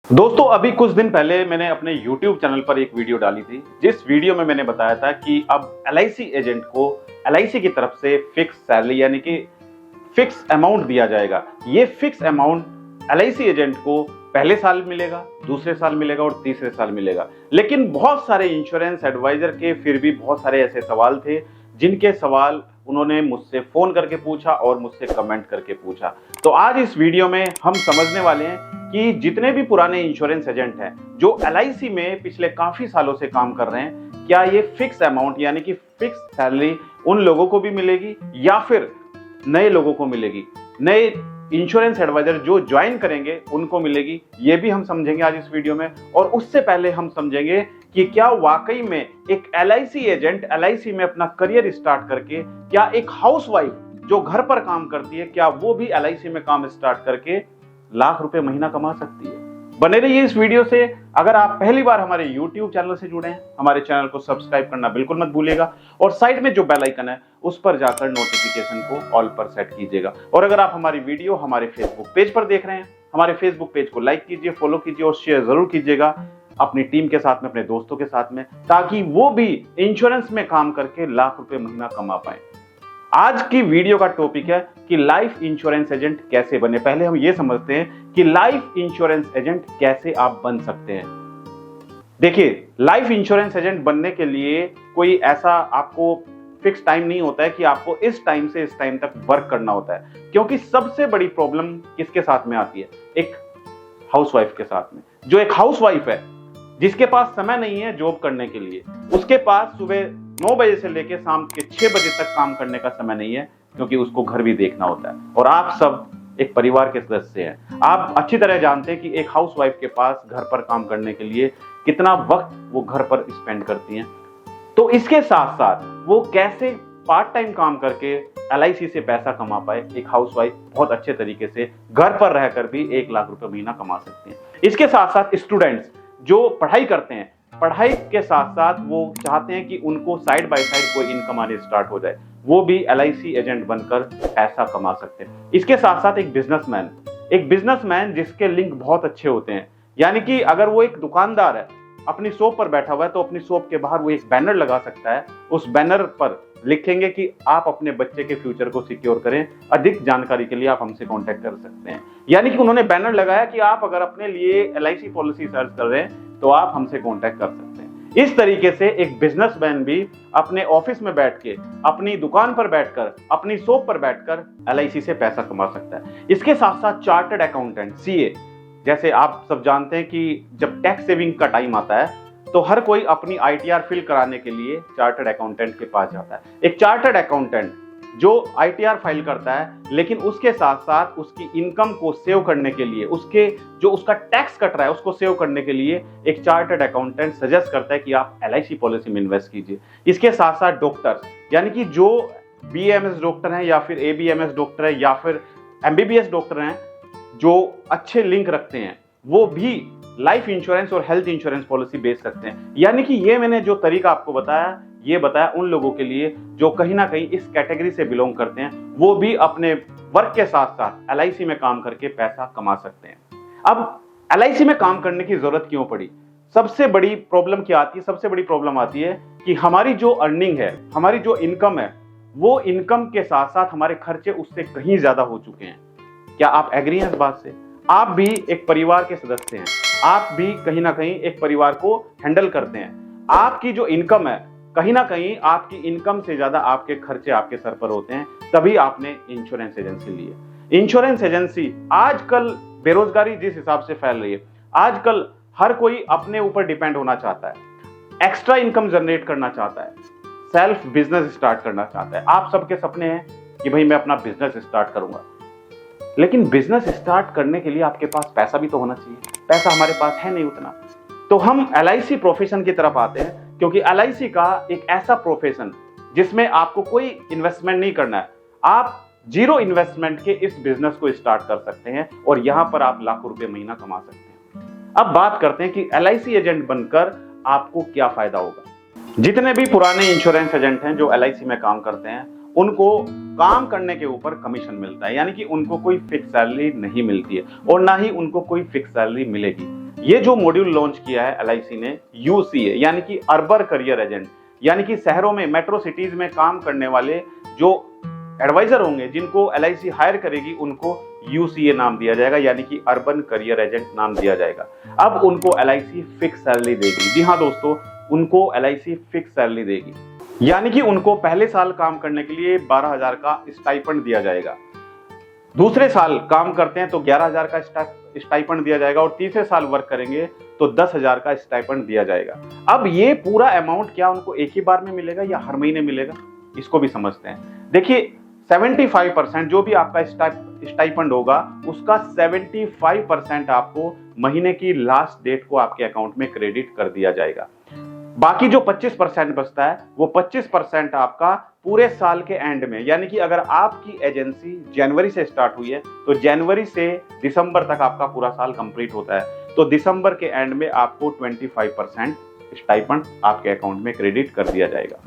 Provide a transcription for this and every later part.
दोस्तों अभी कुछ दिन पहले मैंने अपने YouTube चैनल पर एक वीडियो डाली थी, जिस वीडियो में मैंने बताया था कि अब LIC एजेंट को LIC की तरफ से फिक्स सैलरी यानी कि फिक्स अमाउंट दिया जाएगा। ये फिक्स अमाउंट LIC एजेंट को पहले साल मिलेगा, दूसरे साल मिलेगा और तीसरे साल मिलेगा। लेकिन बहुत सारे इंश्योरेंस एडवाइजर के फिर भी बहुत सारे ऐसे सवाल थे जिनके सवाल उन्होंने मुझसे फोन करके पूछा और मुझसे कमेंट करके पूछा। तो आज इस वीडियो में हम समझने वाले हैं कि जितने भी पुराने इंश्योरेंस एजेंट हैं जो LIC में पिछले काफी सालों से काम कर रहे हैं, क्या ये फिक्स अमाउंट यानी कि फिक्स सैलरी उन लोगों को भी मिलेगी या फिर नए लोगों को मिलेगी, नए इंश्योरेंस एडवाइजर जो ज्वाइन करेंगे उनको मिलेगी, ये भी हम समझेंगे आज इस वीडियो में। और उससे पहले हम समझेंगे कि क्या वाकई में एक LIC एजेंट LIC में अपना करियर स्टार्ट करके, क्या एक हाउसवाइफ जो घर पर काम करती है, क्या वो भी LIC में काम स्टार्ट करके लाख रुपए महीना कमा सकती है। बने रहिए इस वीडियो से। अगर आप पहली बार हमारे YouTube चैनल से जुड़े हैं, हमारे चैनल को सब्सक्राइब करना बिल्कुल मत भूलिएगा और साइड में जो बेल आइकन है उस पर जाकर नोटिफिकेशन को ऑल पर सेट कीजिएगा। और अगर आप हमारी वीडियो हमारे फेसबुक पेज पर देख रहे हैं, हमारे फेसबुक पेज को लाइक कीजिए, फॉलो कीजिए और शेयर जरूर कीजिएगा अपनी टीम के साथ में, अपने दोस्तों के साथ में, ताकि वो भी इंश्योरेंस में काम करके लाख रुपए महीना कमा पाए। आज की वीडियो का टॉपिक है कि लाइफ इंश्योरेंस एजेंट कैसे बने। पहले हम ये समझते हैं कि लाइफ इंश्योरेंस एजेंट कैसे आप बन सकते हैं। देखिए, लाइफ इंश्योरेंस एजेंट बनने के लिए कोई ऐसा आपको फिक्स टाइम नहीं होता है कि आपको इस टाइम से इस टाइम तक वर्क करना होता है, क्योंकि सबसे बड़ी प्रॉब्लम किसके साथ में आती है? एक हाउसवाइफ के साथ में। जो एक हाउसवाइफ है जिसके पास समय नहीं है जॉब करने के लिए, उसके पास सुबह 9 बजे से लेकर शाम के 6 बजे तक काम करने का समय नहीं है, क्योंकि उसको घर भी देखना होता है। और आप सब एक परिवार के सदस्य हैं। आप अच्छी तरह जानते हैं कि एक हाउसवाइफ के पास घर पर काम करने के लिए कितना वक्त वो घर पर स्पेंड करती हैं। तो इसके साथ साथ वो कैसे पार्ट टाइम काम करके LIC से पैसा कमा पाए, एक हाउसवाइफ बहुत अच्छे तरीके से घर पर रहकर भी 1 लाख रुपए महीना कमा सकते हैं। इसके साथ साथ स्टूडेंट्स जो पढ़ाई करते हैं, पढ़ाई के साथ साथ वो चाहते हैं कि उनको साइड बाय साइड कोई इनकम आने स्टार्ट हो जाए, वो भी LIC एजेंट बनकर पैसा कमा सकते हैं। इसके साथ साथ एक बिजनेसमैन जिसके लिंक बहुत अच्छे होते हैं, यानी कि अगर वो एक दुकानदार है, अपनी शॉप पर बैठा हुआ है, तो अपनी शॉप के बाहर वो एक बैनर लगा सकता है। उस बैनर पर लिखेंगे कि आप अपने बच्चे के फ्यूचर को सिक्योर करें, अधिक जानकारी के लिए आप हमसे कांटेक्ट कर सकते हैं। यानी कि उन्होंने बैनर लगाया कि आप अगर अपने लिए LIC पॉलिसी सर्च कर रहे हैं तो आप हमसे कांटेक्ट कर सकते हैं। इस तरीके से एक बिजनेसमैन भी अपने ऑफिस में बैठ के, अपनी दुकान पर बैठकर, अपनी शॉप पर बैठकर LIC से पैसा कमा सकता है। इसके साथ साथ चार्टर्ड अकाउंटेंट CA, जैसे आप सब जानते हैं कि जब टैक्स सेविंग का टाइम आता है तो हर कोई अपनी ITR फिल कराने के लिए चार्टर्ड अकाउंटेंट के पास जाता है। एक चार्टर्ड अकाउंटेंट जो ITR फाइल करता है, लेकिन उसके साथ साथ उसकी इनकम को सेव करने के लिए, उसका टैक्स कट रहा है उसको सेव करने के लिए एक चार्टर्ड अकाउंटेंट सजेस्ट करता है कि आप LIC पॉलिसी में इन्वेस्ट कीजिए। इसके साथ साथ डॉक्टर्स, यानी कि जो BAMS डॉक्टर हैं या फिर ABMS डॉक्टर है या फिर MBBS डॉक्टर हैं, जो अच्छे लिंक रखते हैं, वो भी लाइफ इंश्योरेंस और हेल्थ इंश्योरेंस पॉलिसी बेच सकते हैं। यानी कि ये मैंने जो तरीका आपको बताया, ये बताया उन लोगों के लिए जो कहीं ना कहीं इस कैटेगरी से बिलोंग करते हैं, वो भी अपने वर्क के साथ साथ LIC में काम करके पैसा कमा सकते हैं। अब LIC में काम करने की जरूरत क्यों पड़ी? सबसे बड़ी प्रॉब्लम क्या आती है? सबसे बड़ी प्रॉब्लम आती है कि हमारी जो अर्निंग है, हमारी जो इनकम है, वो इनकम के साथ साथ हमारे खर्चे उससे कहीं ज्यादा हो चुके हैं। क्या आप एग्री हैं इस बात से? आप भी एक परिवार के सदस्य हैं, आप भी कहीं ना कहीं एक परिवार को हैंडल करते हैं। आपकी जो इनकम है, कहीं ना कहीं आपकी इनकम से ज्यादा आपके खर्चे आपके सर पर होते हैं, तभी आपने इंश्योरेंस एजेंसी ली है। इंश्योरेंस एजेंसी, आजकल बेरोजगारी जिस हिसाब से फैल रही है, आजकल हर कोई अपने ऊपर डिपेंड होना चाहता है, एक्स्ट्रा इनकम जनरेट करना चाहता है, सेल्फ बिजनेस स्टार्ट करना चाहता है। आप सबके सपने हैं कि भाई मैं अपना बिजनेस स्टार्ट करूंगा, लेकिन बिजनेस स्टार्ट करने के लिए आपके पास पैसा भी तो होना चाहिए। पैसा हमारे पास है नहीं उतना, तो हम LIC प्रोफेशन की तरफ आते हैं, क्योंकि LIC का एक ऐसा प्रोफेशन जिसमें आपको कोई इन्वेस्टमेंट नहीं करना है। आप 0 इन्वेस्टमेंट के इस बिजनेस को स्टार्ट कर सकते हैं और यहां पर आप लाखों रुपए महीना कमा सकते हैं। अब बात करते हैं कि LIC एजेंट बनकर आपको क्या फायदा होगा। जितने भी पुराने इंश्योरेंस एजेंट हैं जो LIC में काम करते हैं, उनको काम करने के ऊपर कमीशन मिलता है, यानी कि उनको कोई फिक्स सैलरी नहीं मिलती है और ना ही उनको कोई फिक्स सैलरी मिलेगी। ये जो मॉड्यूल लॉन्च किया है LIC ने, UCA यानी कि अर्बन करियर एजेंट, यानी कि शहरों में मेट्रो सिटीज में काम करने वाले जो एडवाइजर होंगे जिनको LIC हायर करेगी उनको UCA नाम दिया जाएगा, यानी कि अर्बन करियर एजेंट नाम दिया जाएगा। अब उनको LIC फिक्स सैलरी देगी। जी हाँ दोस्तों, उनको LIC फिक्स सैलरी देगी, यानी कि उनको पहले साल काम करने के लिए 12,000 का स्टाइपेंड दिया जाएगा, दूसरे साल काम करते हैं तो 11,000 का स्टाइपेंड दिया जाएगा और तीसरे साल वर्क करेंगे तो 10,000 का स्टाइपेंड दिया जाएगा। अब ये पूरा अमाउंट क्या उनको एक ही बार में मिलेगा या हर महीने मिलेगा, इसको भी समझते हैं। देखिए 75% जो भी आपका स्टाइपेंड होगा उसका 75% आपको महीने की लास्ट डेट को आपके अकाउंट में क्रेडिट कर दिया जाएगा। बाकी जो 25% बचता है वो 25% आपका पूरे साल के एंड में, यानी कि अगर आपकी एजेंसी जनवरी से स्टार्ट हुई है तो जनवरी से दिसंबर तक आपका पूरा साल कंप्लीट होता है, तो दिसंबर के एंड में आपको 25% स्टाइपेंड आपके अकाउंट में क्रेडिट कर दिया जाएगा,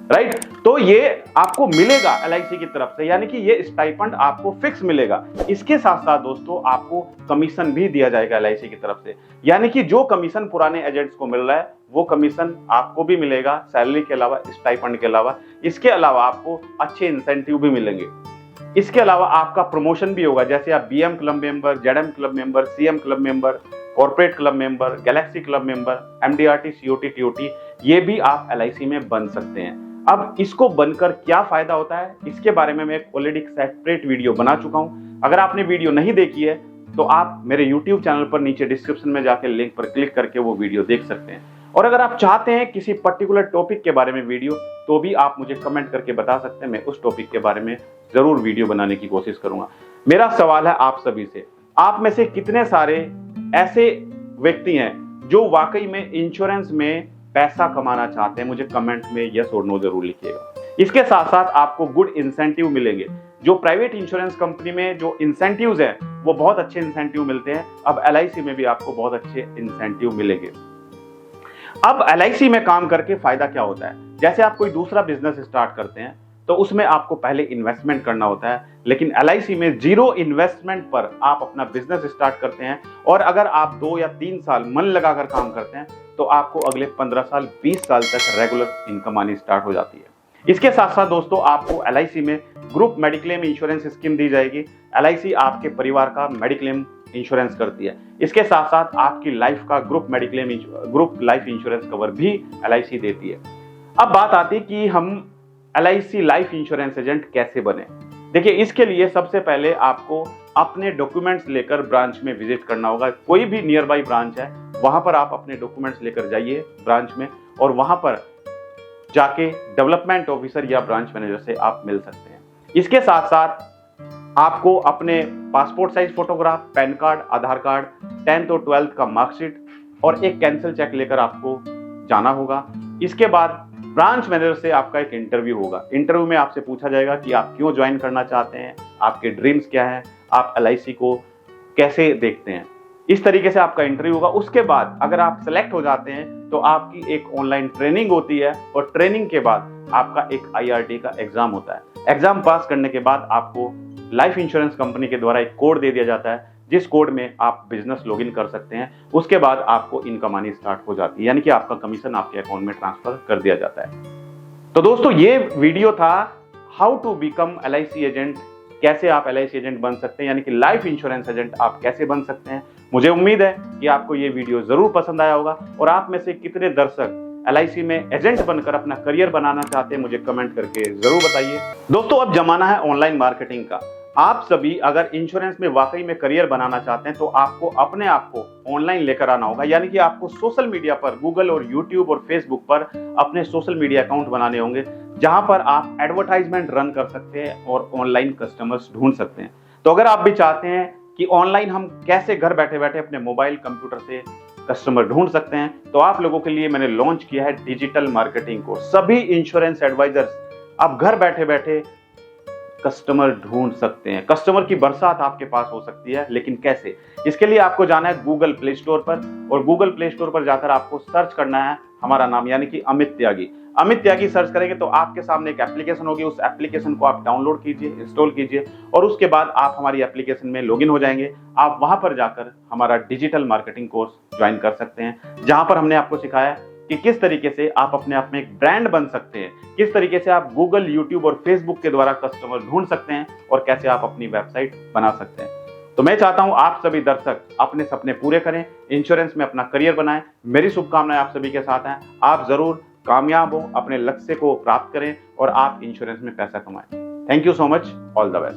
राइट। तो ये आपको मिलेगा LIC की तरफ से, यानी कि ये स्टाइपेंड आपको फिक्स मिलेगा। इसके साथ साथ दोस्तों आपको कमीशन भी दिया जाएगा LIC की तरफ से, यानी कि जो कमीशन पुराने एजेंट्स को मिल रहा है वो कमीशन आपको भी मिलेगा सैलरी के अलावा, स्टाइपेंड के अलावा। इसके अलावा आपको अच्छे इंसेंटिव भी मिलेंगे। इसके अलावा आपका प्रमोशन भी होगा, जैसे आप BM club member, ZM club member, CM club member, corporate club member, Galaxy club member, MDRT, COT, TOT, ये भी आप LIC में बन सकते हैं। अब इसको बनकर क्या फायदा होता है इसके बारे में मैं ऑलरेडी सेपरेट वीडियो बना चुका हूं। अगर आपने वीडियो नहीं देखी है तो आप मेरे YouTube चैनल पर नीचे डिस्क्रिप्शन में जाकर लिंक पर क्लिक करके वो वीडियो देख सकते हैं। और अगर आप चाहते हैं किसी पर्टिकुलर टॉपिक के बारे में वीडियो, तो भी आप मुझे कमेंट करके बता सकते हैं, मैं उस टॉपिक के बारे में जरूर वीडियो बनाने की कोशिश करूंगा। मेरा सवाल है आप सभी से, आप में से कितने सारे ऐसे व्यक्ति हैं जो वाकई में इंश्योरेंस में पैसा कमाना चाहते हैं? मुझे कमेंट में यस और नो जरूर लिखिएगा। इसके साथ साथ आपको गुड इंसेंटिव मिलेंगे। जो प्राइवेट इंश्योरेंस कंपनी में जो इंसेंटिव्स हैं वो बहुत अच्छे इंसेंटिव मिलते हैं, अब LIC में भी आपको बहुत अच्छे इंसेंटिव मिलेंगे। अब LIC में काम करके फायदा क्या होता है? जैसे आप कोई दूसरा बिजनेस स्टार्ट करते हैं तो उसमें आपको पहले इन्वेस्टमेंट करना होता है, लेकिन LIC में 0 इन्वेस्टमेंट पर आप अपना बिजनेस स्टार्ट करते हैं और अगर आप 2 या 3 साल मन लगाकर काम करते हैं तो आपको अगले 15 साल 20 साल तक रेगुलर इनकम आनी स्टार्ट हो जाती है। इसके साथ साथ दोस्तों आपको LIC में ग्रुप मेडिक्लेम इंश्योरेंस स्कीम दी जाएगी। LIC आपके परिवार का मेडिक्लेम इंश्योरेंस करती है। इसके साथ साथ आपकी लाइफ का ग्रुप लाइफ इंश्योरेंस कवर भी LIC देती है। अब बात आती है कि हम LIC लाइफ इंश्योरेंस एजेंट कैसे बने। देखिए इसके लिए सबसे पहले आपको अपने डॉक्यूमेंट्स लेकर ब्रांच में विजिट करना होगा। कोई भी नियर बाई ब्रांच है वहां पर आप अपने डॉक्यूमेंट्स लेकर जाइए ब्रांच में, और वहां पर जाके डेवलपमेंट ऑफिसर या ब्रांच मैनेजर से आप मिल सकते हैं। इसके साथ साथ आपको अपने passport size photograph, PAN card, Aadhaar card, 10th और 12th का मार्कशीट और एक कैंसिल चेक लेकर आपको जाना होगा। इसके बाद ब्रांच मैनेजर से आपका एक इंटरव्यू होगा। इंटरव्यू में आपसे पूछा जाएगा कि आप क्यों ज्वाइन करना चाहते हैं, आपके ड्रीम्स क्या हैं, आप LIC को कैसे देखते हैं। इस तरीके से आपका इंटरव्यू होगा। उसके बाद अगर आप सेलेक्ट हो जाते हैं तो आपकी एक ऑनलाइन ट्रेनिंग होती है और ट्रेनिंग के बाद आपका एक IRT का एग्जाम होता है। एग्जाम पास करने के बाद आपको लाइफ इंश्योरेंस कंपनी के द्वारा एक कोड दे दिया जाता है, जिस कोड में आप बिजनेस लॉगिन कर सकते हैं। उसके बाद आपको इनकम आनी स्टार्ट हो जाती है, यानी कि आपका कमीशन आपके अकाउंट में ट्रांसफर कर दिया जाता है। तो दोस्तों ये वीडियो था how to become LIC agent, कैसे आप LIC एजेंट बन सकते हैं, यानी कि लाइफ इंश्योरेंस एजेंट आप कैसे बन सकते हैं। मुझे उम्मीद है कि आपको ये वीडियो जरूर पसंद आया होगा और आप में से कितने दर्शक LIC में एजेंट बनकर अपना करियर बनाना चाहते हैं मुझे कमेंट करके जरूर बताइए। दोस्तों अब जमाना है ऑनलाइन मार्केटिंग का। आप सभी अगर इंश्योरेंस में वाकई में करियर बनाना चाहते हैं तो आपको अपने आप को ऑनलाइन लेकर आना होगा, यानी कि आपको सोशल मीडिया पर गूगल और यूट्यूब और फेसबुक पर अपने सोशल मीडिया अकाउंट बनाने होंगे, जहां पर आप एडवर्टाइजमेंट रन कर सकते हैं और ऑनलाइन कस्टमर्स ढूंढ सकते हैं। तो अगर आप भी चाहते हैं कि ऑनलाइन हम कैसे घर बैठे बैठे अपने मोबाइल कंप्यूटर से कस्टमर ढूंढ सकते हैं, तो आप लोगों के लिए मैंने लॉन्च किया है डिजिटल मार्केटिंग कोर्स। सभी इंश्योरेंस एडवाइजर्स अब घर बैठे बैठे कस्टमर ढूंढ सकते हैं। कस्टमर की बरसात आपके पास हो सकती है, लेकिन कैसे? इसके लिए आपको जाना है गूगल प्ले स्टोर पर और गूगल प्ले स्टोर पर जाकर आपको सर्च करना है हमारा नाम, यानी कि अमित त्यागी। अमित त्यागी सर्च करेंगे तो आपके सामने एक एप्लीकेशन होगी। उस एप्लीकेशन को आप डाउनलोड कीजिए, इंस्टॉल कीजिए और उसके बाद आप हमारी एप्लीकेशन में लॉगिन हो जाएंगे। आप वहां पर जाकर हमारा डिजिटल मार्केटिंग कोर्स ज्वाइन कर सकते हैं, जहां पर हमने आपको सिखाया कि किस तरीके से आप अपने आप में एक ब्रांड बन सकते हैं, किस तरीके से आप गूगल, यूट्यूब और फेसबुक के द्वारा कस्टमर ढूंढ सकते हैं और कैसे आप अपनी वेबसाइट बना सकते हैं। तो मैं चाहता हूं आप सभी दर्शक अपने सपने पूरे करें, इंश्योरेंस में अपना करियर बनाएं। मेरी शुभकामनाएं आप सभी के साथ हैं। आप जरूर कामयाब हो, अपने लक्ष्य को प्राप्त करें और आप इंश्योरेंस में पैसा कमाएं। Thank you so much, all the best.